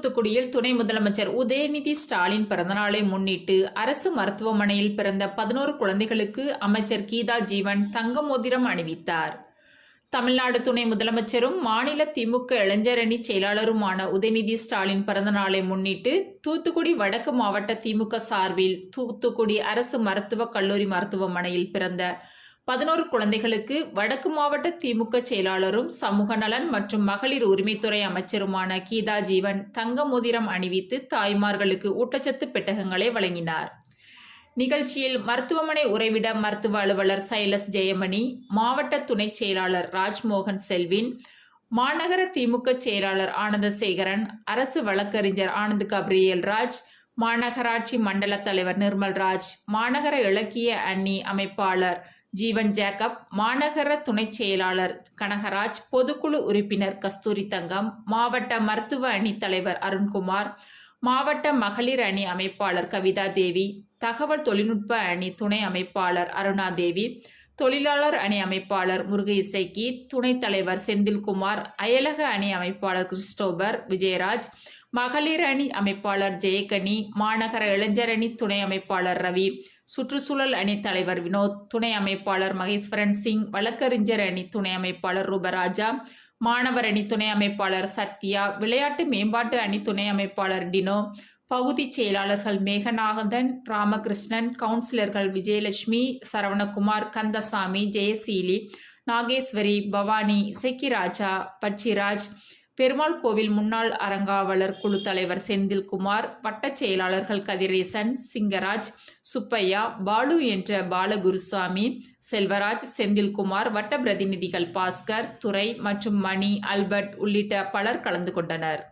தூத்துக்குடியில் துணை முதலமைச்சர் உதயநிதி ஸ்டாலின் பிறந்தநாளை முன்னிட்டு அரசு மருத்துவமனையில் பிறந்த 11 குழந்தைகளுக்கு அமைச்சர் கீதா ஜீவன் தங்க மோதிரம் அணிவித்தார். தமிழ்நாடு துணை முதலமைச்சரும் மாநில திமுக இளைஞரணி செயலாளருமான உதயநிதி ஸ்டாலின் பிறந்தநாளை முன்னிட்டு தூத்துக்குடி வடக்கு மாவட்ட திமுக சார்பில் தூத்துக்குடி அரசு மருத்துவக் கல்லூரி மருத்துவமனையில் பிறந்த 11 குழந்தைகளுக்கு வடக்கு மாவட்ட திமுக செயலாளரும் சமூக நலன் மற்றும் மகளிர் உரிமைத்துறை அமைச்சருமான கீதா ஜீவன் தங்க மோதிரம் அணிவித்து தாய்மார்களுக்கு ஊட்டச்சத்து பெட்டகங்களை வழங்கினார். நிகழ்ச்சியில் மருத்துவமனை உறைவிட மருத்துவ அலுவலர் சைலஸ் ஜெயமணி, மாவட்ட துணை செயலாளர் ராஜ்மோகன் செல்வின், மாநகர திமுக செயலாளர் ஆனந்தசேகரன், அரசு வழக்கறிஞர் ஆனந்த் கப்ரியேல் ராஜ், மாநகராட்சி மண்டல தலைவர் நிர்மல்ராஜ், மாநகர இலக்கிய அணி அமைப்பாளர் ஜீவன் ஜேக்கப், மாநகர துணை செயலாளர் கனகராஜ், பொதுக்குழு உறுப்பினர் கஸ்தூரி தங்கம், மாவட்ட மருத்துவ அணி தலைவர் அருண்குமார், மாவட்ட மகளிர் அணி அமைப்பாளர் கவிதா தேவி, தகவல் தொழில்நுட்ப அணி துணை அமைப்பாளர் அருணா தேவி, தொழிலாளர் அணி அமைப்பாளர் முருக இசைக்கி, துணைத் தலைவர் செந்தில்குமார், அயலக அணி அமைப்பாளர் கிறிஸ்டோபர் விஜயராஜ், மகளிர் அணி அமைப்பாளர் ஜெயகனி, மாநகர இளைஞர் அணி துணை அமைப்பாளர் ரவி, சுற்றுச்சூழல் அணி தலைவர் வினோத், துணை அமைப்பாளர் மகேஸ்வரன் சிங், வழக்கறிஞர் அணி துணை அமைப்பாளர் ரூபராஜா, மாணவர் அணி துணை அமைப்பாளர் சத்யா, விளையாட்டு மேம்பாட்டு அணி துணை அமைப்பாளர் டினோ, பகுதி செயலாளர்கள் மேகநாதன், ராமகிருஷ்ணன், கவுன்சிலர்கள் விஜயலட்சுமி, சரவணகுமார், கந்தசாமி, ஜெயசீலி, நாகேஸ்வரி, பவானி, இசக்கிராஜா, பட்சிராஜ், பெருமாள் கோவில் முன்னாள் அறங்காவலர் குழு தலைவர் செந்தில்குமார், வட்டச் செயலாளர்கள் கதிரேசன், சிங்கராஜ், சுப்பையா, பாலு என்ற பாலகுருசாமி, செல்வராஜ், செந்தில்குமார், வட்ட பிரதிநிதிகள் பாஸ்கர், துரை மற்றும் மணி, அல்பர்ட் உள்ளிட்ட பலர் கலந்து கொண்டனர்.